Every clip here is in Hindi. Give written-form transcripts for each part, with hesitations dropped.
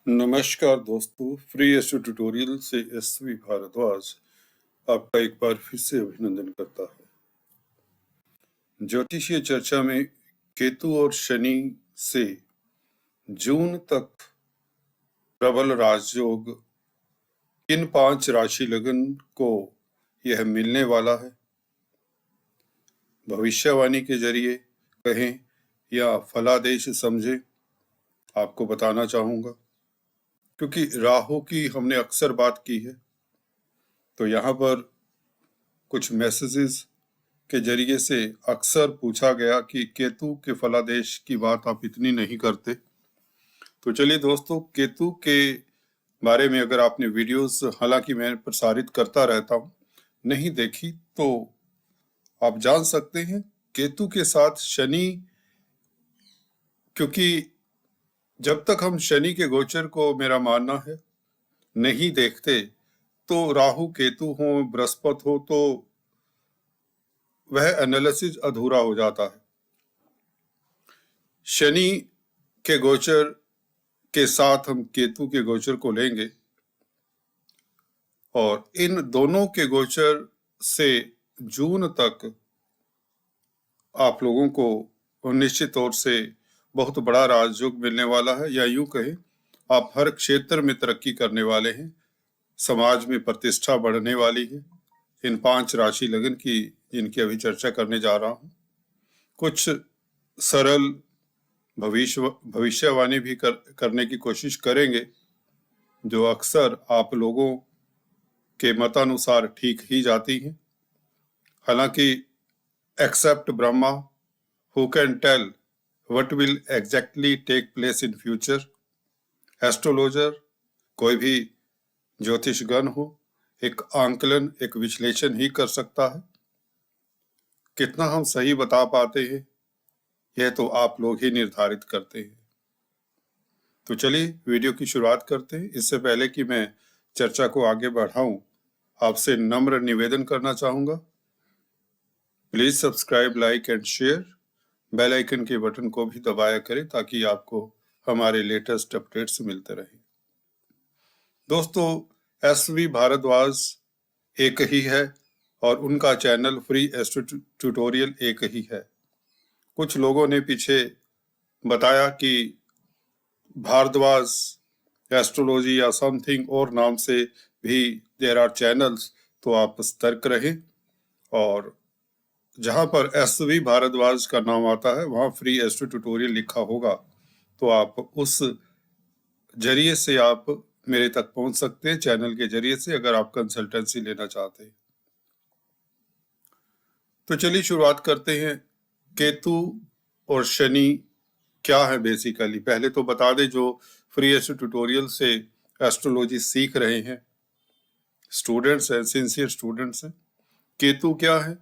नमस्कार दोस्तों, फ्री एस्ट्रो ट्यूटोरियल से एसवी भारद्वाज आपका एक बार फिर से अभिनंदन करता है। ज्योतिषीय चर्चा में केतु और शनि से जून तक प्रबल राजयोग किन 5 राशि लगन को यह मिलने वाला है, भविष्यवाणी के जरिए कहें या फलादेश समझे, आपको बताना चाहूंगा। क्योंकि राहु की हमने अक्सर बात की है, तो यहाँ पर कुछ मैसेजेस के जरिए से अक्सर पूछा गया कि केतु के फलादेश की बात आप इतनी नहीं करते। तो चलिए दोस्तों, केतु के बारे में अगर आपने वीडियोस, हालांकि मैं प्रसारित करता रहता हूं, नहीं देखी तो आप जान सकते हैं केतु के साथ शनि, क्योंकि जब तक हम शनि के गोचर को, मेरा मानना है, नहीं देखते तो राहु केतु हो, बृहस्पति हो, तो वह एनालिसिस अधूरा हो जाता है। शनि के गोचर के साथ हम केतु के गोचर को लेंगे और इन दोनों के गोचर से जून तक आप लोगों को निश्चित तौर से बहुत बड़ा राजयोग मिलने वाला है, या यूं कहें आप हर क्षेत्र में तरक्की करने वाले हैं, समाज में प्रतिष्ठा बढ़ने वाली है। इन 5 राशि लगन की जिनकी अभी चर्चा करने जा रहा हूं, कुछ सरल भविष्यवाणी भी करने की कोशिश करेंगे, जो अक्सर आप लोगों के मतानुसार ठीक ही जाती हैं। हालांकि except Brahma who can tell what will exactly take place in future, astrologer, कोई भी ज्योतिषगण हो, एक आंकलन, एक विश्लेषण ही कर सकता है। कितना हम सही बता पाते हैं यह तो आप लोग ही निर्धारित करते हैं। तो चलिए वीडियो की शुरुआत करते हैं। इससे पहले कि मैं चर्चा को आगे बढ़ाऊं, आपसे नम्र निवेदन करना चाहूंगा, please subscribe, like and share, bell icon के बटन को भी दबाया करें ताकि आपको हमारे लेटेस्ट अपडेट्स मिलते रहें। दोस्तों, एसवी भारद्वाज एक ही है और उनका चैनल फ्री एस्ट्रो ट्यूटोरियल एक ही है। कुछ लोगों ने पीछे बताया कि भारद्वाज एस्ट्रोलॉजी या समथिंग और नाम से भी देयर आर चैनल्स, तो आप सतर्क रहें। और जहां पर एसवी भारद्वाज का नाम आता है वहां फ्री एस्ट्रो ट्यूटोरियल लिखा होगा, तो आप उस जरिए से आप मेरे तक पहुंच सकते हैं, चैनल के जरिए से, अगर आप कंसल्टेंसी लेना चाहते हैं। तो चलिए शुरुआत करते हैं। केतु और शनि क्या है बेसिकली, पहले तो बता दें, जो फ्री एस्ट्रो ट्यूटोरियल से एस्ट्रोलॉजी सीख रहे हैं स्टूडेंट्स हैं, सिंसियर स्टूडेंट्स हैं, केतु क्या है?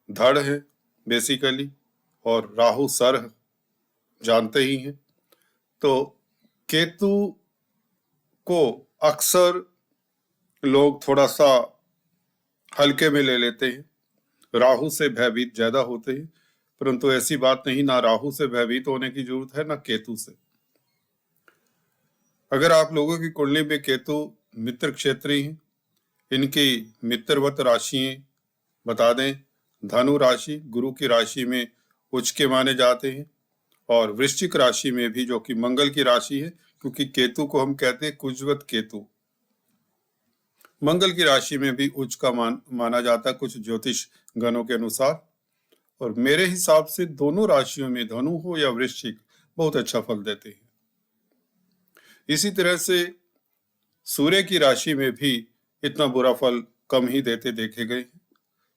धड़ है बेसिकली, और राहु सर जानते ही हैं। तो केतु को अक्सर लोग थोड़ा सा हल्के में ले लेते हैं, राहु से भयभीत ज्यादा होते हैं, परंतु ऐसी बात नहीं, ना राहु से भयभीत होने की जरूरत है ना केतु से। अगर आप लोगों की कुंडली में केतु मित्र क्षेत्री हैं, इनकी मित्रवत राशियां बता दें, धनु राशि गुरु की राशि में उच्च के माने जाते हैं, और वृश्चिक राशि में भी, जो कि मंगल की राशि है, क्योंकि केतु को हम कहते हैं कुजवत केतु, मंगल की राशि में भी उच्च का माना जाता है कुछ ज्योतिष गणों के अनुसार। और मेरे हिसाब से दोनों राशियों में, धनु हो या वृश्चिक, बहुत अच्छा फल देते हैं। इसी तरह से सूर्य की राशि में भी इतना बुरा फल कम ही देते देखे गए।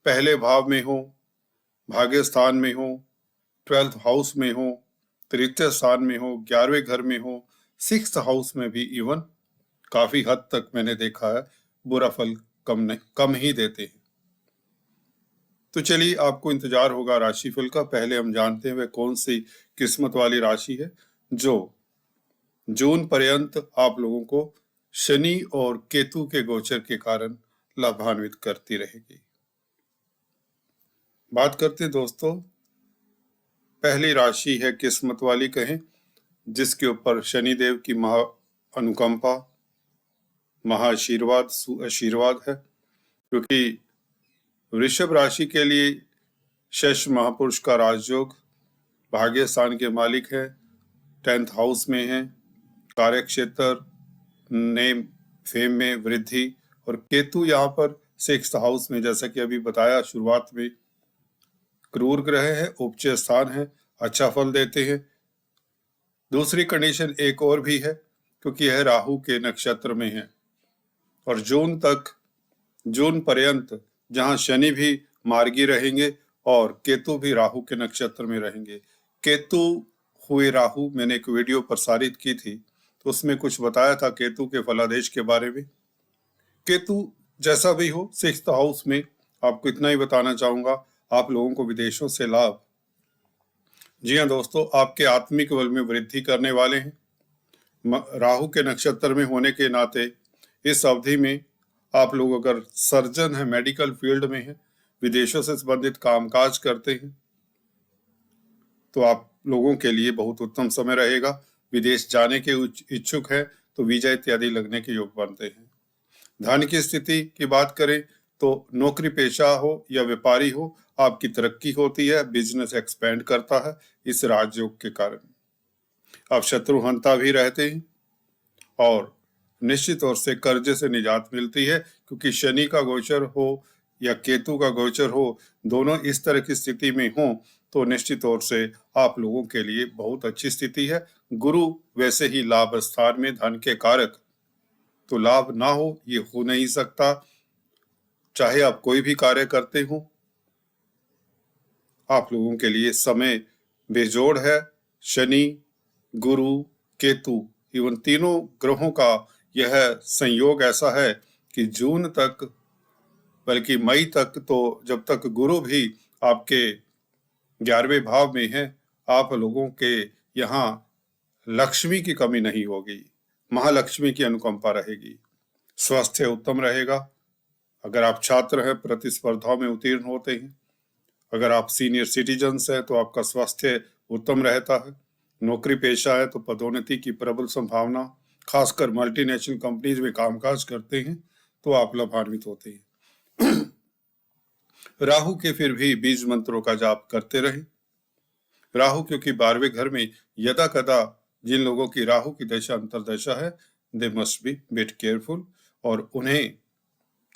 पहले भाव में हो, भाग्य स्थान में हो, 12th हाउस में हो, तृतीय स्थान में हो, 11वें घर में हो, 6th हाउस में भी इवन काफी हद तक मैंने देखा है बुरा फल कम ही देते हैं। तो चलिए, आपको इंतजार होगा राशिफल का। पहले हम जानते हैं वह कौन सी किस्मत वाली राशि है जो जून पर्यंत आप लोगों को शनि और केतु के गोचर के कारण लाभान्वित करती रहेगी। बात करते हैं दोस्तों, पहली राशि है किस्मत वाली कहें, जिसके ऊपर शनिदेव की अनुकंपा, महाआशीर्वाद, सुआशीर्वाद है, क्योंकि वृषभ राशि के लिए शश महापुरुष का राजयोग भाग्य स्थान के मालिक है, 10th हाउस में है, कार्य क्षेत्र, नेम फेम में वृद्धि, और केतु यहाँ पर 6th हाउस में, जैसा कि अभी बताया शुरुआत में, क्रूर ग्रह है, उपचय स्थान है, अच्छा फल देते हैं। दूसरी कंडीशन एक और भी है, क्योंकि यह राहु के नक्षत्र में है, और जून पर्यंत जहां शनि भी मार्गी रहेंगे और केतु भी राहु के नक्षत्र में रहेंगे। केतु हुए राहु, मैंने एक वीडियो प्रसारित की थी, तो उसमें कुछ बताया था केतु के फलादेश के बारे में। केतु जैसा भी हो 6th हाउस में, आपको इतना ही बताना चाहूंगा, आप लोगों को विदेशों से लाभ। जी हाँ दोस्तों, आपके आत्मिक बल में वृद्धि करने वाले हैं। राहु के नक्षत्र में होने के नाते इस अवधि में आप लोग अगर सर्जन है, मेडिकल फील्ड में है, विदेशों से संबंधित कामकाज करते हैं, तो आप लोगों के लिए बहुत उत्तम समय रहेगा। विदेश जाने के इच्छुक है तो वीजा इत्यादि लगने के योग बनते हैं। धन की स्थिति की बात करें तो नौकरी पेशा हो या व्यापारी हो, आपकी तरक्की होती है, बिजनेस एक्सपेंड करता है इस राजयोग के कारण। आप शत्रुहंता भी रहते हैं और निश्चित तौर से कर्जे से निजात मिलती है, क्योंकि शनि का गोचर हो या केतु का गोचर हो, दोनों इस तरह की स्थिति में हो तो निश्चित तौर से आप लोगों के लिए बहुत अच्छी स्थिति है। गुरु वैसे ही लाभ स्थान में धन के कारक, तो लाभ ना हो ये हो नहीं सकता, चाहे आप कोई भी कार्य करते हो। आप लोगों के लिए समय बेजोड़ है। शनि, गुरु, केतु, इवन तीनों ग्रहों का यह संयोग ऐसा है कि जून तक, बल्कि मई तक, तो जब तक गुरु भी आपके 11वें भाव में है, आप लोगों के यहाँ लक्ष्मी की कमी नहीं होगी, महालक्ष्मी की अनुकंपा रहेगी, स्वास्थ्य उत्तम रहेगा। अगर आप छात्र हैं, प्रतिस्पर्धाओं में उत्तीर्ण होते हैं, अगर आप सीनियर सिटीजन्स हैं तो आपका स्वास्थ्य उत्तम रहता है। नौकरी पेशा है तो पदोन्नति की प्रबल संभावना, खासकर मल्टीनेशनल कंपनीज में कामकाज करते हैं तो आप लाभान्वित होते हैं। राहु के फिर भी बीज मंत्रों का जाप करते रहें। राहु क्योंकि 12वें घर में यदा कदा जिन लोगों की राहु की दशा अंतरदशा है, they must be bit careful, और उन्हें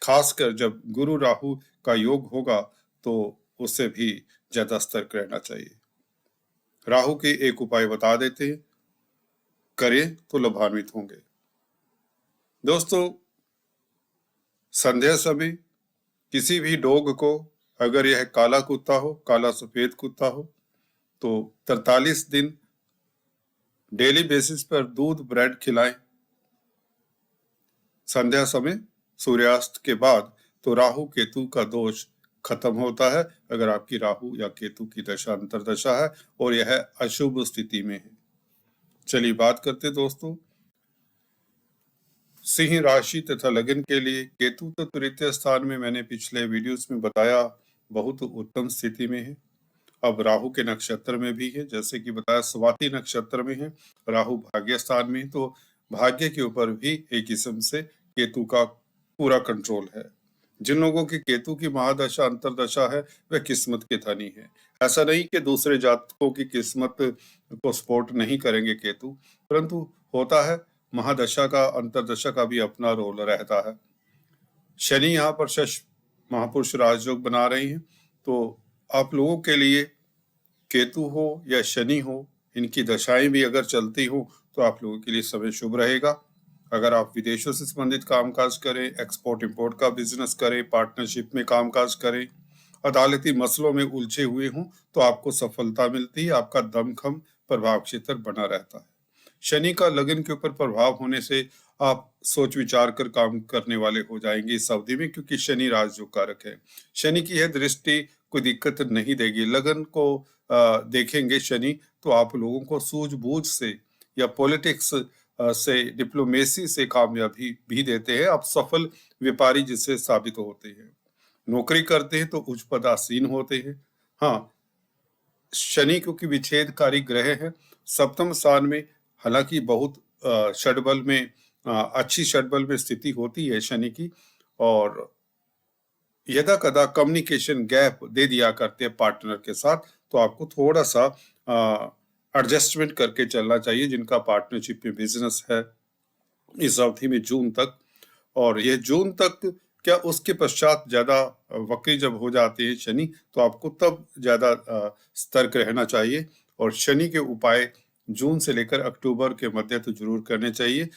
खासकर जब गुरु राहु का योग होगा तो उससे भी ज्यादा सतर्क रहना चाहिए। राहु के एक उपाय बता देते हैं, करें तो लाभान्वित होंगे। दोस्तों, संध्या समय किसी भी डॉग को, अगर यह काला कुत्ता हो, काला सफेद कुत्ता हो, तो 43 दिन डेली बेसिस पर दूध ब्रेड खिलाएं संध्या समय सूर्यास्त के बाद, तो राहु केतु का दोष खत्म होता है, अगर आपकी राहु या केतु की दशा अंतरदशा है और यह अशुभ स्थिति में है। चलिए बात करते दोस्तों, सिंह राशि तथा लगन के लिए केतु तो तृतीय स्थान में, मैंने पिछले वीडियोस में बताया, बहुत उत्तम स्थिति में है। अब राहु के नक्षत्र में भी है, जैसे कि बताया स्वाति नक्षत्र में है, राहु भाग्य स्थान में, तो भाग्य के ऊपर भी एक किस्म से केतु का पूरा कंट्रोल है। जिन लोगों की केतु की महादशा अंतरदशा है वह किस्मत के धनी है। ऐसा नहीं कि दूसरे जातकों की किस्मत को सपोर्ट नहीं करेंगे केतु, परंतु होता है महादशा का, अंतरदशा का भी अपना रोल रहता है। शनि यहाँ पर शश महापुरुष राजयोग बना रही हैं, तो आप लोगों के लिए केतु हो या शनि हो, इनकी दशाएं भी अगर चलती हो तो आप लोगों के लिए समय शुभ रहेगा। अगर आप विदेशों से संबंधित कामकाज करें, एक्सपोर्ट इंपोर्ट का बिजनेस करें, पार्टनरशिप में कामकाज करें, अदालती मसलों में उलझे हुए हों, तो आपको सफलता मिलती है, आपका दमखम प्रभाव क्षेत्र बना रहता है। शनि का लगन के ऊपर प्रभाव होने से आप सोच विचार कर काम करने वाले हो जाएंगे इस अवधि में, क्योंकि शनि राजयोग कारक है। शनि की यह दृष्टि कोई दिक्कत नहीं देगी। लगन को देखेंगे शनि, तो आप लोगों को सूझबूझ से या पॉलिटिक्स से, डिप्लोमेसी से कामयाबी भी देते हैं। आप सफल व्यापारी जिससे साबित होते हैं। नौकरी करते हैं तो उच्च पदासीन होते हैं। हाँ, शनि क्योंकि विच्छेदकारी ग्रह है, सप्तम स्थान में, हालांकि बहुत षडबल में अच्छी षडबल में स्थिति होती है शनि की, और यदा कदा कम्युनिकेशन गैप दे दिया करते हैं पार्टनर के साथ, तो आपको थोड़ा सा एडजस्टमेंट करके चलना चाहिए। जिनका पार्टनरशिप में बिजनेस है इस अवधि में जून तक, और ये जून तक क्या उसके पश्चात ज्यादा वक्री जब हो जाते हैं शनि, तो आपको तब ज्यादा सतर्क रहना चाहिए। और शनि के उपाय जून से लेकर अक्टूबर के मध्य तो जरूर करने चाहिए।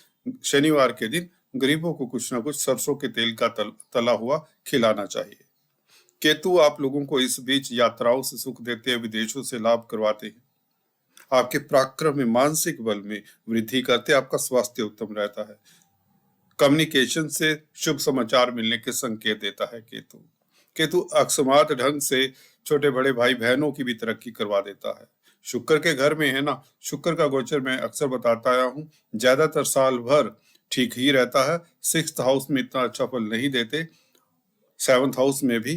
शनिवार के दिन गरीबों को कुछ ना कुछ सरसों के तेल का तला हुआ खिलाना चाहिए। केतु आप लोगों को इस बीच यात्राओं से सुख देते हैं, विदेशों से लाभ करवाते हैं, आपके पराक्रम में मानसिक बल में वृद्धि करते, आपका स्वास्थ्य उत्तम रहता है। कम्युनिकेशन से शुभ समाचार मिलने के संकेत देता है केतु। केतु अकस्मात ढंग से छोटे बड़े भाई बहनों की भी तरक्की करवा देता है। शुक्र के घर में है ना, शुक्र का गोचर मैं अक्सर बताता आया हूँ, ज्यादातर साल भर ठीक ही रहता है। 6th हाउस में इतना अच्छा फल नहीं देते, 7th हाउस में भी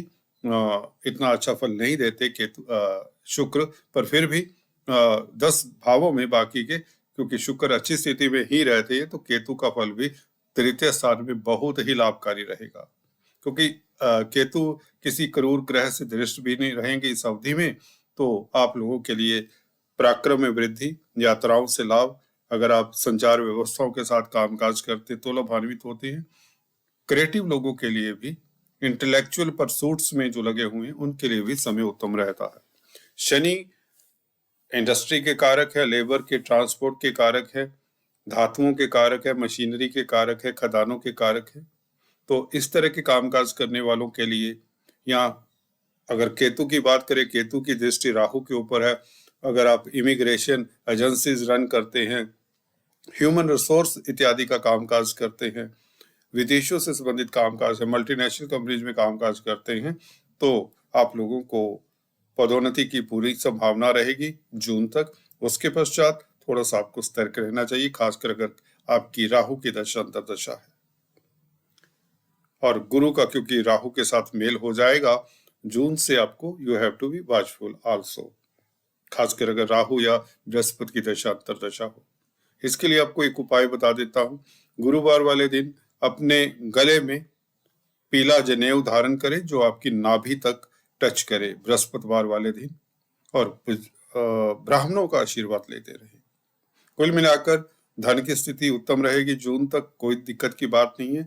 इतना अच्छा फल नहीं देते केतु शुक्र, पर फिर भी 10 भावों में बाकी के, क्योंकि शुक्र अच्छी स्थिति में ही रहते हैं, तो केतु का फल भी तृतीय स्थान में बहुत ही लाभकारी रहेगा। क्योंकि केतु किसी क्रूर ग्रह से दृष्ट भी नहीं रहेंगे इस अवधि में, तो आप लोगों के लिए पराक्रम में वृद्धि, यात्राओं से लाभ, अगर आप संचार व्यवस्थाओं के साथ कामकाज करते तो लाभान्वित होते हैं। क्रिएटिव लोगों के लिए भी, इंटेलेक्चुअल परसूट्स में जो लगे हुए हैं उनके लिए भी समय उत्तम रहता है। शनि इंडस्ट्री के कारक है, लेबर के, ट्रांसपोर्ट के कारक है, धातुओं के कारक है, मशीनरी के कारक है, खदानों के कारक है। तो इस तरह के कामकाज करने वालों के लिए, या अगर केतु की बात करें, केतु की दृष्टि राहु के ऊपर है। अगर आप इमिग्रेशन एजेंसीज रन करते हैं, ह्यूमन रिसोर्स इत्यादि का कामकाज करते हैं, विदेशों से संबंधित कामकाज है, मल्टीनेशनल कंपनीज में कामकाज करते हैं, तो आप लोगों को पदोन्नति की पूरी संभावना रहेगी जून तक। उसके पश्चात थोड़ा सा आपको सतर्क रहना चाहिए, खासकर अगर आपकी राहु की दशा अंतर्दशा है। और गुरु का क्योंकि राहु के साथ मेल हो जाएगा जून से, आपको you have to be watchful also, खासकर अगर राहु या बृहस्पति की दशा अंतर्दशा हो। इसके लिए आपको एक उपाय बता देता हूँ। गुरुवार वाले दिन अपने गले में पीला जनेऊ धारण करें जो आपकी नाभि तक टच करे बृहस्पतिवार वाले दिन, और ब्राह्मणों का आशीर्वाद लेते रहे। कुल मिलाकर धन की स्थिति उत्तम रहेगी जून तक, कोई दिक्कत की बात नहीं है।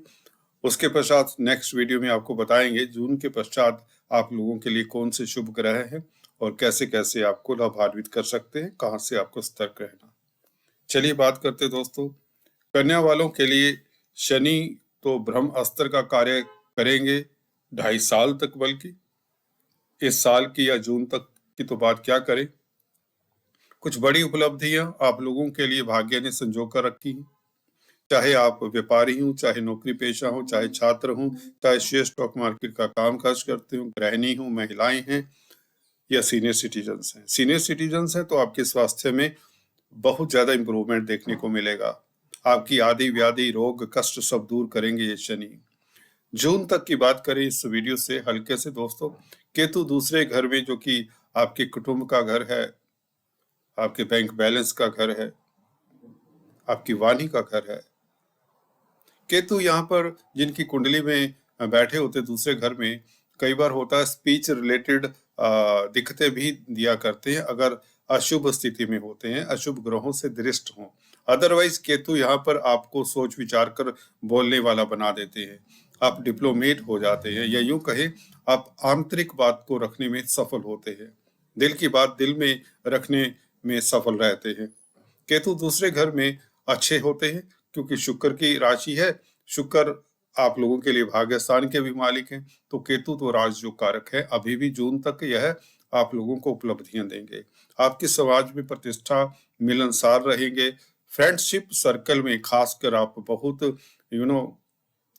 उसके पश्चात नेक्स्ट वीडियो में आपको बताएंगे जून के पश्चात आप लोगों के लिए कौन से शुभ ग्रह हैं और कैसे कैसे आपको लाभान्वित कर सकते हैं, कहाँ से आपको सतर्क रहना। चलिए बात करते दोस्तों, कन्या वालों के लिए शनि तो ब्रह्म अस्त्र का कार्य करेंगे 2.5 साल तक, बल्कि इस साल की या जून तक की तो बात क्या करें। कुछ बड़ी उपलब्धियां आप लोगों के लिए भाग्य ने संजो कर रखी है। चाहे आप व्यापारी हो, चाहे नौकरी पेशा हो, चाहे छात्र हो, चाहे शेयर स्टॉक मार्केट का कामकाज करते हो, गृहिणी हो, महिलाएं हैं या सीनियर सिटीजन्स हैं। सीनियर सिटीजन्स हैं तो आपके स्वास्थ्य में बहुत ज्यादा इंप्रूवमेंट देखने को मिलेगा। आपकी आदि व्याधि रोग कष्ट सब दूर करेंगे ये शनि। जून तक की बात करें इस वीडियो से हल्के से दोस्तों, केतु दूसरे घर में जो कि आपके कुटुंब का घर है, आपके बैंक बैलेंस का घर है, आपकी वाणी का घर है। केतु यहाँ पर जिनकी कुंडली में बैठे होते दूसरे घर में, कई बार होता है स्पीच रिलेटेड दिक्कतें भी दिया करते हैं अगर अशुभ स्थिति में होते हैं, अशुभ ग्रहों से दृष्ट हों। अदरवाइज केतु यहाँ पर आपको सोच विचार कर बोलने वाला बना देते हैं, आप डिप्लोमेट हो जाते हैं, या यूं कहे आप आंतरिक बात को रखने में सफल होते हैं, दिल की बात दिल में रखने में सफल रहते हैं। केतु दूसरे घर में अच्छे होते हैं क्योंकि शुक्र की राशि है, शुक्र आप लोगों के लिए भाग्य स्थान के भी मालिक हैं, तो केतु तो राजयोग कारक है। अभी भी जून तक यह आप लोगों को उपलब्धियां देंगे, आपके समाज में प्रतिष्ठा मिलनसार रहेंगे, फ्रेंडशिप सर्कल में खासकर आप बहुत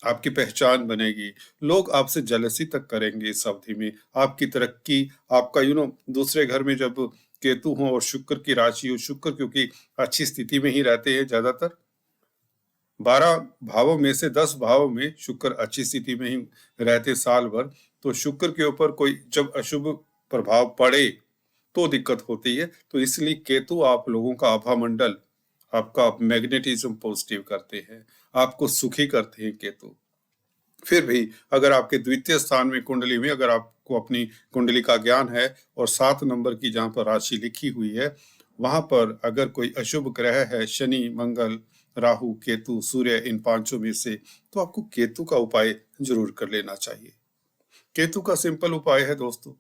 आपकी पहचान बनेगी, लोग आपसे जेलसी तक करेंगे इस अवधि में। आपकी तरक्की, आपका दूसरे घर में जब केतु हो और शुक्र की राशि हो, शुक्र क्योंकि अच्छी स्थिति में ही रहते हैं, ज्यादातर 12 भावों में से 10 भावों में शुक्र अच्छी स्थिति में ही रहते साल भर, तो शुक्र के ऊपर कोई जब अशुभ प्रभाव पड़े तो दिक्कत होती है। तो इसलिए केतु आप लोगों का आभा मंडल, आपका मैग्नेटिज्म पॉजिटिव करते हैं, आपको सुखी करते हैं केतु। फिर भी अगर आपके द्वितीय स्थान में कुंडली में अगर आपको अपनी कुंडली का ज्ञान है और 7 नंबर की जहाँ पर राशि लिखी हुई है, वहां पर अगर कोई अशुभ ग्रह है, शनि, मंगल, राहु, केतु, सूर्य, इन पांचों में से, तो आपको केतु का उपाय जरूर कर लेना चाहिए। केतु का सिंपल उपाय है दोस्तों,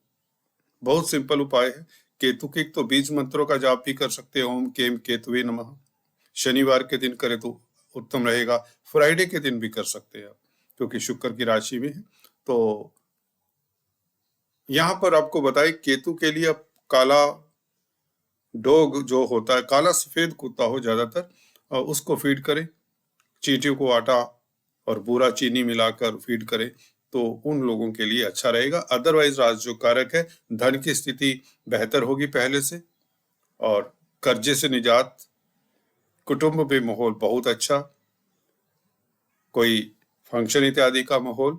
बहुत सिंपल उपाय है। केतु के तो बीज मंत्रों का जाप भी कर सकते हैं, ओम केम केतुवे नमः। शनिवार के दिन करें तो उत्तम रहेगा, फ्राइडे के दिन भी कर सकते हैं आप, क्योंकि शुक्र की राशि में है। तो यहाँ पर आपको बताए केतु के लिए आप काला डॉग जो होता है, काला सफेद कुत्ता हो ज्यादातर, उसको फीड करें। चींटियों को आटा और बूरा चीनी मिलाकर फीड करें तो उन लोगों के लिए अच्छा रहेगा। अदरवाइज राज जो कारक है, धन की स्थिति बेहतर होगी पहले से, और कर्जे से निजात, कुटुंब में माहौल बहुत अच्छा, कोई फंक्शन इत्यादि का माहौल।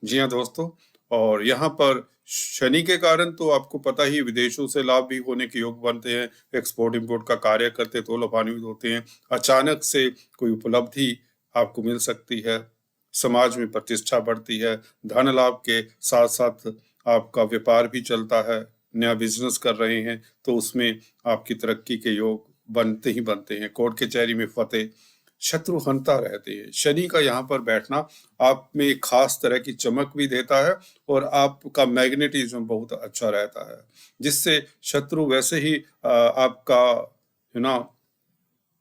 जी हाँ दोस्तों, और यहाँ पर शनि के कारण तो आपको पता ही, विदेशों से लाभ भी होने के योग बनते हैं, एक्सपोर्ट इंपोर्ट का कार्य करते तो लाभान्वित होते हैं, अचानक से कोई उपलब्धि आपको मिल सकती है, समाज में प्रतिष्ठा बढ़ती है, धन लाभ के साथ साथ आपका व्यापार भी चलता है, नया बिजनेस कर रहे हैं तो उसमें आपकी तरक्की के योग बनते ही बनते हैं, कोर्ट कचहरी में फतेह, शत्रु हंता रहते हैं। शनि का यहाँ पर बैठना आप में एक खास तरह की चमक भी देता है और आपका मैग्नेटिज्म बहुत अच्छा रहता है, जिससे शत्रु वैसे ही आपका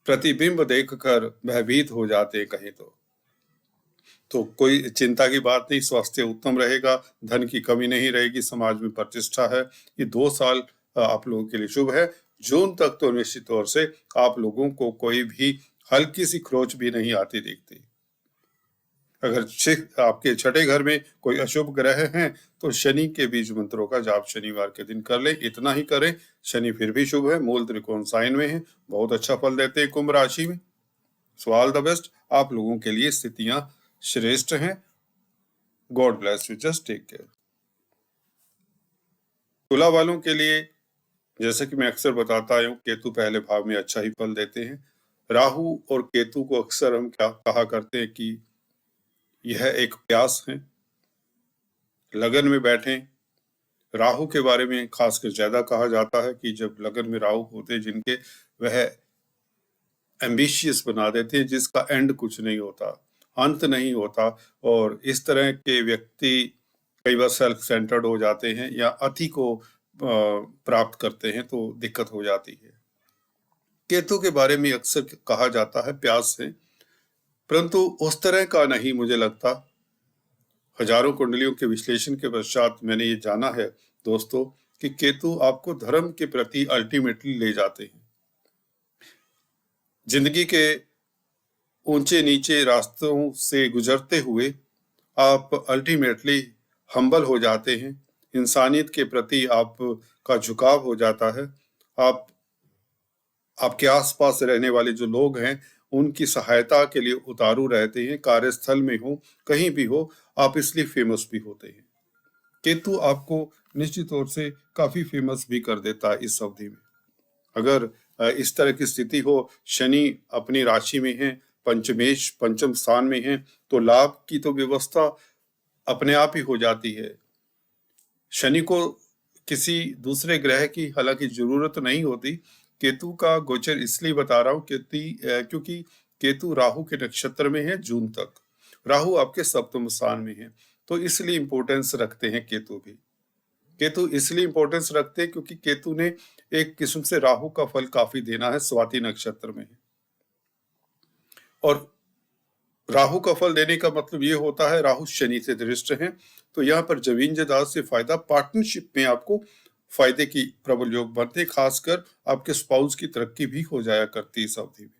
प्रतिबिंब देखकर भयभीत हो जाते हैं कहीं तो कोई चिंता की बात नहीं, स्वास्थ्य उत्तम रहेगा, धन की कमी नहीं रहेगी, समाज में प्रतिष्ठा है। ये 2 साल आप लोगों के लिए शुभ है। जून तक तो निश्चित तौर से आप लोगों को कोई भी हल्की सी खरोच भी नहीं आती दिखती। अगर आपके छठे घर में कोई अशुभ ग्रह हैं तो शनि के बीज मंत्रों का जाप शनिवार के दिन कर ले, इतना ही करें। शनि फिर भी शुभ है, मूल त्रिकोण साइन में है, बहुत अच्छा फल देते हैं कुंभ राशि में। सो ऑल द बेस्ट, आप लोगों के लिए स्थितियां श्रेष्ठ हैं। God bless you, just take care. Tula वालों के लिए जैसे कि मैं अक्सर बताता हूँ, केतु पहले भाव में अच्छा ही फल देते हैं। राहु और केतु को अक्सर हम क्या कहा करते हैं कि यह एक प्यास है, लगन में बैठे। राहु के बारे में खासकर ज्यादा कहा जाता है कि जब लगन में राहु होते जिनके, वह एम्बिशियस बना देते हैं, जिसका एंड कुछ नहीं होता, अंत नहीं होता, और इस तरह के व्यक्ति कई बार सेल्फ सेंटर्ड हो जाते हैं या अति को प्राप्त करते हैं तो दिक्कत हो जाती है। केतु के बारे में अक्सर कहा जाता है प्यास है, परंतु उस तरह का नहीं मुझे लगता। हजारों कुंडलियों के विश्लेषण के पश्चात मैंने ये जाना है दोस्तों कि केतु आपको धर्म के प्रति अल्टीमेटली ले जाते हैं। जिंदगी के ऊंचे नीचे रास्तों से गुजरते हुए आप अल्टीमेटली हम्बल हो जाते हैं, इंसानियत के प्रति आपका झुकाव हो जाता है। आप आपके आसपास रहने वाले जो लोग हैं उनकी सहायता के लिए उतारू रहते हैं, कार्यस्थल में हो कहीं भी हो, आप इसलिए फेमस भी होते हैं। केतु आपको निश्चित तौर से काफी फेमस भी कर देता है इस अवधि में। अगर इस तरह की स्थिति हो, शनि अपनी राशि में है, पंचमेश पंचम स्थान में है, तो लाभ की तो व्यवस्था अपने आप ही हो जाती है। शनि को किसी दूसरे ग्रह की हालांकि जरूरत नहीं होती। केतु का गोचर इसलिए बता रहा हूं क्योंकि केतु राहु के नक्षत्र में है जून तक, राहु आपके सप्तम स्थान में है, तो इसलिए इंपॉर्टेंस रखते हैं केतु भी। केतु इसलिए इंपॉर्टेंस रखते हैं क्योंकि केतु ने एक किस्म से राहु का फल काफी देना है, स्वाति नक्षत्र में है, और राहु का फल देने का मतलब ये होता है राहु शनि से दृष्ट है, तो यहाँ पर जमीन जायदाद से फायदा, पार्टनरशिप में आपको फायदे की प्रबल योग बनते, खासकर आपके स्पाउस की तरक्की भी हो जाया करती इस अवधि में।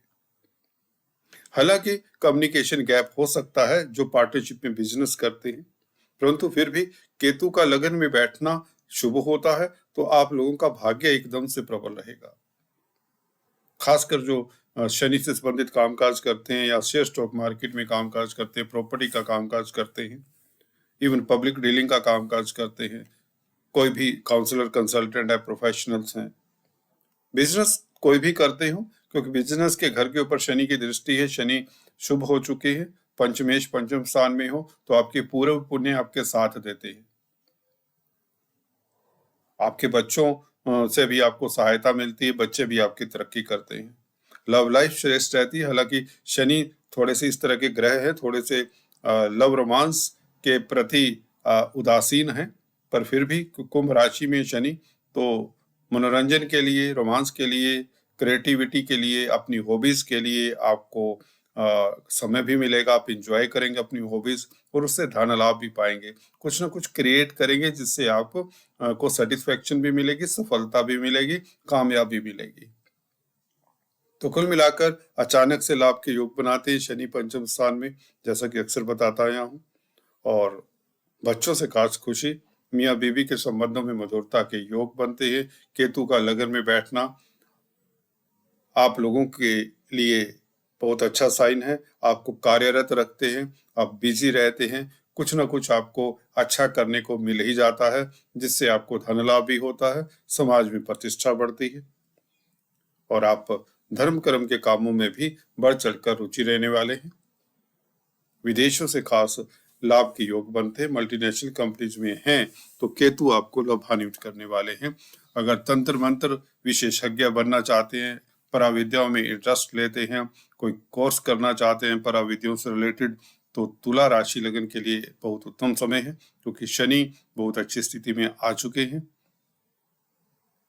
हालांकि कम्युनिकेशन गैप हो सकता है जो पार्टनरशिप में बिजनेस करते हैं, परंतु फिर भी केतु का लगन में बैठना शुभ होता है, तो आप लोगों का भाग्य एकदम से प्रबल रहेगा। खासकर जो शनि से संबंधित कामकाज करते हैं या शेयर स्टॉक मार्केट में कामकाज करते हैं, प्रॉपर्टी का कामकाज करते हैं, इवन पब्लिक डीलिंग का कामकाज करते हैं, कोई भी काउंसलर कंसल्टेंट है, प्रोफेशनल्स हैं, बिजनेस कोई भी करते हो, क्योंकि बिजनेस के घर के ऊपर शनि की दृष्टि है, शनि शुभ हो चुकी है, पंचमेश पंचम स्थान में हो तो आपके पूर्व पुण्य आपके साथ देते हैं। आपके बच्चों से भी आपको सहायता मिलती है, बच्चे भी आपकी तरक्की करते हैं। लव लाइफ श्रेष्ठ रहती है। हालांकि शनि थोड़े से इस तरह के ग्रह है, थोड़े से लव रोमांस के प्रति उदासीन है, पर फिर भी कुंभ राशि में शनि तो मनोरंजन के लिए, रोमांस के लिए, क्रिएटिविटी के लिए, अपनी हॉबीज के लिए आपको समय भी मिलेगा। आप इंजॉय करेंगे अपनी हॉबीज और उससे धन लाभ भी पाएंगे। कुछ ना कुछ क्रिएट करेंगे जिससे आप को सेटिस्फेक्शन भी मिलेगी, सफलता भी मिलेगी, कामयाबी मिलेगी। तो कुल मिलाकर अचानक से लाभ के योग बनाते हैं शनि पंचम स्थान में, जैसा कि अक्सर बताता आया हूं। और बच्चों से खास खुशी, मियाँ बीवी के संबंधों में मधुरता के योग बनते हैं। केतु का लगन में बैठना आप लोगों के लिए बहुत अच्छा साइन है। आपको कार्यरत रखते हैं, आप बिजी रहते हैं, कुछ ना कुछ आपको अच्छा करने को मिल ही जाता है, जिससे आपको धन लाभ भी होता है, समाज में प्रतिष्ठा बढ़ती है और आप धर्म कर्म के कामों में भी बढ़ चढ़कर रुचि रहने वाले हैं। विदेशों से खास लाभ के योग बनते हैं। मल्टीनेशनल कंपनीज में हैं तो केतु आपको लाभान्वित करने वाले हैं। अगर तंत्र मंत्र विशेषज्ञ बनना चाहते हैं, पराविद्याओं में इंटरेस्ट लेते हैं, कोई कोर्स करना चाहते हैं पराविद्याओं से रिलेटेड, तो तुला राशि लगन के लिए बहुत उत्तम समय है, क्योंकि शनि बहुत अच्छी स्थिति में आ चुके हैं।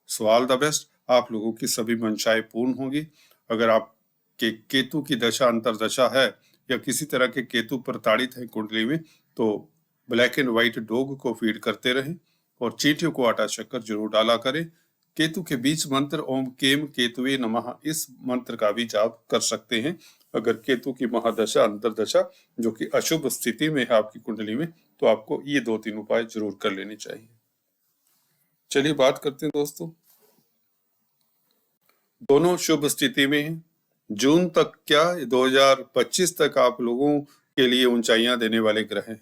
सो ऑल द बेस्ट, आप लोगों की सभी मंशाएं पूर्ण होंगी। अगर आपके केतु की दशा अंतरदशा है या किसी तरह के केतु प्रताड़ित है कुंडली में, तो ब्लैक एंड व्हाइट डॉग को फीड करते रहें और चींटियों को आटा शक्कर जरूर डाला करें। केतु के बीच मंत्र ओम केम केतुवे नमः, इस मंत्र का भी जाप कर सकते हैं। अगर केतु की महादशा अंतरदशा जो कि अशुभ स्थिति में है आपकी कुंडली में, तो आपको ये 2-3 उपाय जरूर कर लेने चाहिए। चलिए बात करते हैं दोस्तों, दोनों शुभ स्थिति में हैं। जून तक क्या 2025 तक आप लोगों के लिए ऊंचाइयां देने वाले ग्रह हैं।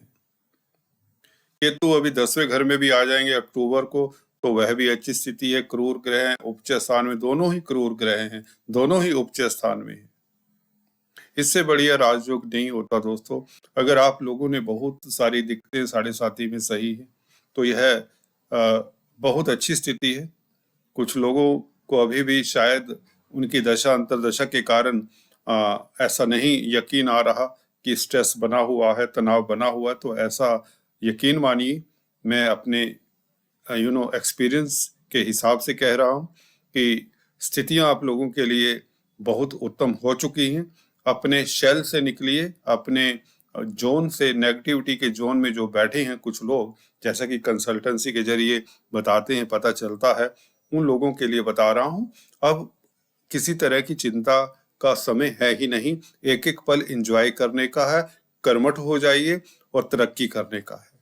केतु अभी 10वें घर में भी आ जाएंगे अक्टूबर को, तो वह भी अच्छी स्थिति है। क्रूर ग्रह है, उपच स्थान में, दोनों ही क्रूर ग्रह हैं, दोनों ही उपच स्थान में है। इससे बढ़िया राजयोग नहीं होता दोस्तों। अगर आप लोगों ने बहुत सारी दिक्कतें साढ़े साथी में सही है तो यह बहुत अच्छी स्थिति है। कुछ लोगों को अभी भी शायद उनकी दशा अंतरदशा के कारण ऐसा नहीं यकीन आ रहा कि स्ट्रेस बना हुआ है, तनाव बना हुआ है, तो ऐसा यकीन मानिए। मैं अपने एक्सपीरियंस के हिसाब से कह रहा हूँ कि स्थितियां आप लोगों के लिए बहुत उत्तम हो चुकी हैं। अपने शेल से निकलिए, अपने जोन से, नेगेटिविटी के जोन में जो बैठे हैं कुछ लोग, जैसा कि कंसल्टेंसी के जरिए बताते हैं, पता चलता है, उन लोगों के लिए बता रहा हूं। अब किसी तरह की चिंता का समय है ही नहीं, एक एक पल एंजॉय करने का है, कर्मठ हो जाइए और तरक्की करने का है।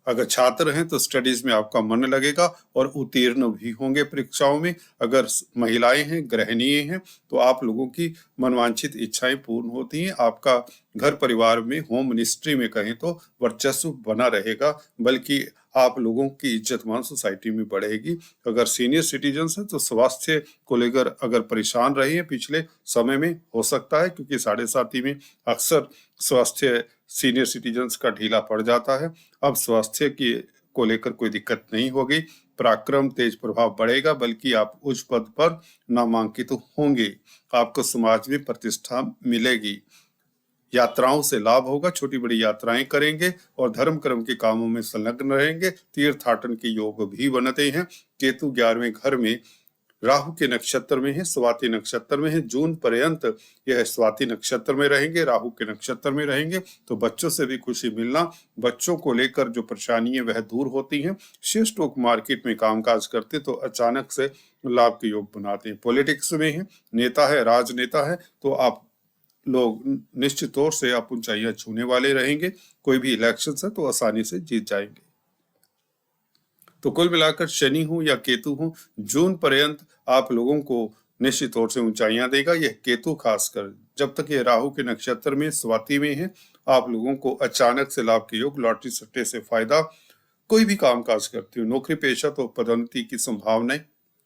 अगर छात्र हैं तो स्टडीज में आपका मन लगेगा और उत्तीर्ण भी होंगे परीक्षाओं में। अगर महिलाएं हैं, गृहिणी हैं, तो आप लोगों की मनवांछित इच्छाएं पूर्ण होती हैं। आपका घर परिवार में, होम मिनिस्ट्री में कहें तो वर्चस्व बना रहेगा, बल्कि आप लोगों की इज्जतमान सोसाइटी में बढ़ेगी। अगर सीनियर सिटीजन्स हैं तो स्वास्थ्य को लेकर अगर परेशान रहे हैं पिछले समय में, हो सकता है, क्योंकि साढ़े साथी में अक्सर स्वास्थ्य सीनियर सिटीजन्स का ढीला पड़ जाता है। अब स्वास्थ्य की को लेकर कोई दिक्कत नहीं होगी, पराक्रम तेज प्रभाव बढ़ेगा, बल्कि आप उच्च पद पर नामांकित होंगे, आपको समाज में प्रतिष्ठा मिलेगी। यात्राओं से लाभ होगा, छोटी बड़ी यात्राएं करेंगे और धर्म कर्म के कामों में संलग्न रहेंगे। तीर्थाटन के योग भी बनते हैं। केतु 11वें घर में राहु के नक्षत्र में है, स्वाति नक्षत्र में है। जून पर्यंत यह स्वाति नक्षत्र में रहेंगे, राहु के नक्षत्र में रहेंगे, तो बच्चों से भी खुशी मिलना, बच्चों को लेकर जो परेशानियां वह दूर होती हैं। शेयर स्टॉक मार्केट में कामकाज करते तो अचानक से लाभ के योग बनाते हैं। पॉलिटिक्स में है, नेता है, राजनेता है, तो आप लोग निश्चित तौर से आप ऊंचाइयां छूने वाले रहेंगे। कोई भी इलेक्शन है तो आसानी से जीत जाएंगे। तो कुल मिलाकर शनि हो या केतु हो, जून पर्यंत आप लोगों को निश्चित तौर से ऊंचाइयां देगा। यह केतु खासकर जब तक ये राहु के नक्षत्र में, स्वाति में है, आप लोगों को अचानक से लाभ के योग, लॉटरी सट्टे से फायदा, कोई भी कामकाज करते हो, नौकरी पेशा तो पदोन्नति की संभावनाएं,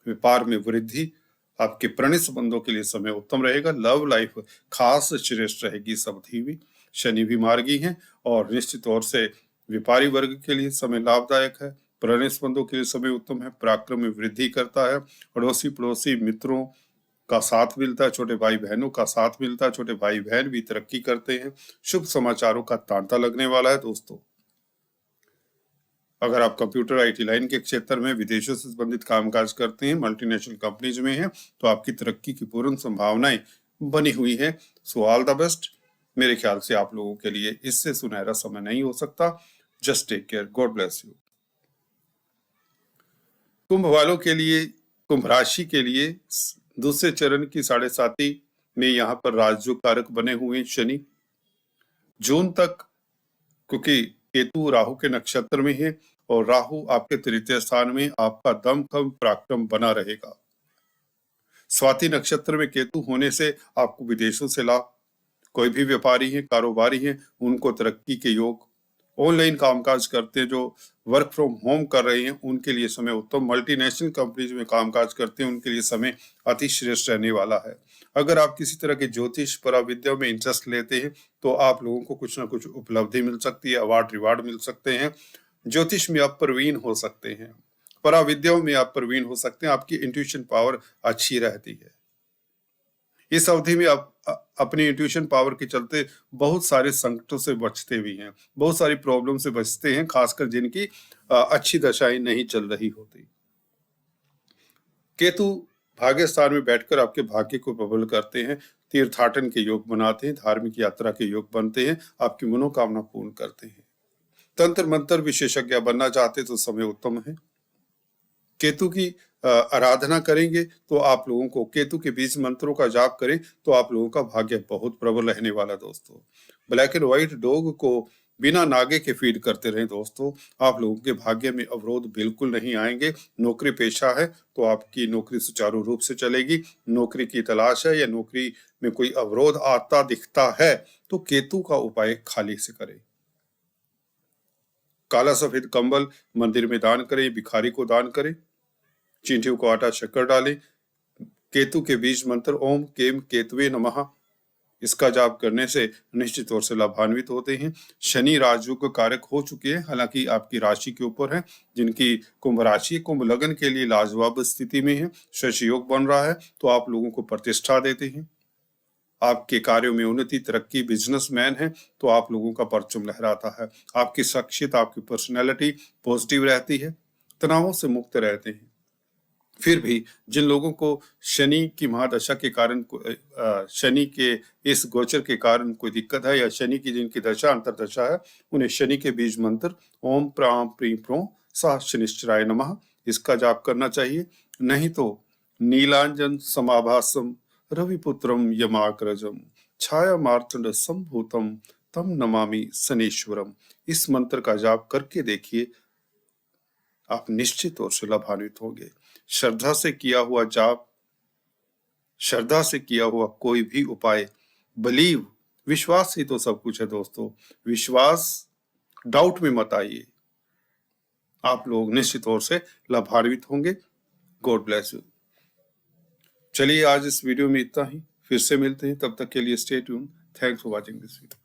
व्यापार में वृद्धि, आपके प्रणय संबंधों के लिए समय उत्तम रहेगा। लव लाइफ खास श्रेष्ठ रहेगी इस अवधि में। शनि भी मार्गी हैं और निश्चित तौर से व्यापारी वर्ग के लिए समय लाभदायक है। प्रणय संबंधों के लिए समय उत्तम है। पराक्रम में वृद्धि करता है। अड़ोसी पड़ोसी मित्रों का साथ मिलता है। छोटे भाई बहनों का साथ मिलता है। छोटे भाई बहन भी तरक्की करते हैं। शुभ समाचारों का तांता लगने वाला है दोस्तों। अगर आप कंप्यूटर आईटी लाइन के क्षेत्र में विदेशों से संबंधित कामकाज करते हैं, मल्टीनेशनल कंपनीज में हैं, तो आपकी तरक्की की पूर्ण संभावनाएं बनी हुई है। So all the best. मेरे ख्याल से आप लोगों के लिए इससे सुनहरा समय नहीं हो सकता। Just take care. God bless you. Kumbh वालों के लिए, कुंभ राशि के लिए दूसरे चरण की 7.5 में यहाँ पर राजयोग कारक बने हुए शनि जून तक, क्योंकि केतु राहु के नक्षत्र में है और राहु आपके तृतीय स्थान में, आपका दमखम पराक्रम बना रहेगा। स्वाति नक्षत्र में केतु होने से आपको विदेशों से लाभ। कोई भी व्यापारी है, कारोबारी है, उनको तरक्की के योग। ऑनलाइन कामकाज करते हैं, जो वर्क फ्रॉम होम कर रहे हैं, उनके लिए समय उत्तम। मल्टीनेशनल कंपनीज में कामकाज करते हैं, उनके लिए समय अति श्रेष्ठ रहने वाला है। अगर आप किसी तरह के ज्योतिष पराविद्या में इंटरेस्ट लेते हैं तो आप लोगों को कुछ ना कुछ उपलब्धि मिल सकती है, अवार्ड रिवार्ड मिल सकते हैं। ज्योतिष में आप प्रवीण हो सकते हैं, पराविद्याओं में आप प्रवीण हो सकते हैं। आपकी इंट्यूशन पावर अच्छी रहती है। इस अवधि में आप अपनी इंट्यूशन पावर के चलते बहुत सारे संकटों से बचते भी हैं, बहुत सारी प्रॉब्लम से बचते हैं, खासकर जिनकी अच्छी दशाएं नहीं चल रही होती। केतु भाग्य स्थान में बैठकर आपके भाग्य को प्रबल करते हैं। तीर्थाटन के योग बनाते हैं, धार्मिक यात्रा के योग बनते हैं, आपकी मनोकामना पूर्ण करते हैं। तंत्र मंत्र विशेषज्ञ बनना चाहते तो समय उत्तम है। केतु की आराधना करेंगे तो आप लोगों को, केतु के बीज मंत्रों का जाप करें तो आप लोगों का भाग्य बहुत प्रबल रहने वाला दोस्तों। ब्लैक एंड व्हाइट डॉग को बिना नागे के फीड करते रहें दोस्तों, आप लोगों के भाग्य में अवरोध बिल्कुल नहीं आएंगे। नौकरी पेशा है तो आपकी नौकरी सुचारू रूप से चलेगी। नौकरी की तलाश है या नौकरी में कोई अवरोध आता दिखता है तो केतु का उपाय खाली से करें। काला सफेद कंबल मंदिर में दान करें, भिखारी को दान करें, चींटियों को आटा शक्कर डालें। केतु के बीज मंत्र ओम केम केतुवे नमः, इसका जाप करने से निश्चित तौर से लाभान्वित होते हैं। शनि राजयोग कारक हो चुके हैं, हालांकि आपकी राशि के ऊपर है। जिनकी कुंभ राशि, कुंभ लगन के लिए लाजवाब स्थिति में है, शशि योग बन रहा है तो आप लोगों को प्रतिष्ठा देते हैं। आपके कार्यों में उन्नति, तरक्की, बिजनेसमैन है तो आप लोगों का परचम लहराता है। आपकी शख्सियत, आपकी पर्सनैलिटी पॉजिटिव रहती है, तनावों से मुक्त रहते हैं। फिर भी जिन लोगों को शनि की महादशा के कारण, शनि के इस गोचर के कारण कोई दिक्कत है या शनि की जिनकी दशा अंतरदशा है, उन्हें शनि के बीज मंत्र ओम प्राम प्रीं प्रों सा शनिश्चराय नमः, इसका जाप करना चाहिए। नहीं तो नीलांजन समाभासम रविपुत्रम यमाग्रजम छाया मार्तंड संभूतम तम नमामि शनीश्वरम, इस मंत्र का जाप करके देखिए, आप निश्चित तौर से लाभान्वित होंगे। श्रद्धा से किया हुआ जाप, श्रद्धा से किया हुआ कोई भी उपाय, बिलीव, विश्वास ही तो सब कुछ है दोस्तों। विश्वास, डाउट में मत आइए, आप लोग निश्चित तौर से लाभान्वित होंगे। God bless you. चलिए आज इस वीडियो में इतना ही, फिर से मिलते हैं, तब तक के लिए stay tune. Thanks for watching this video.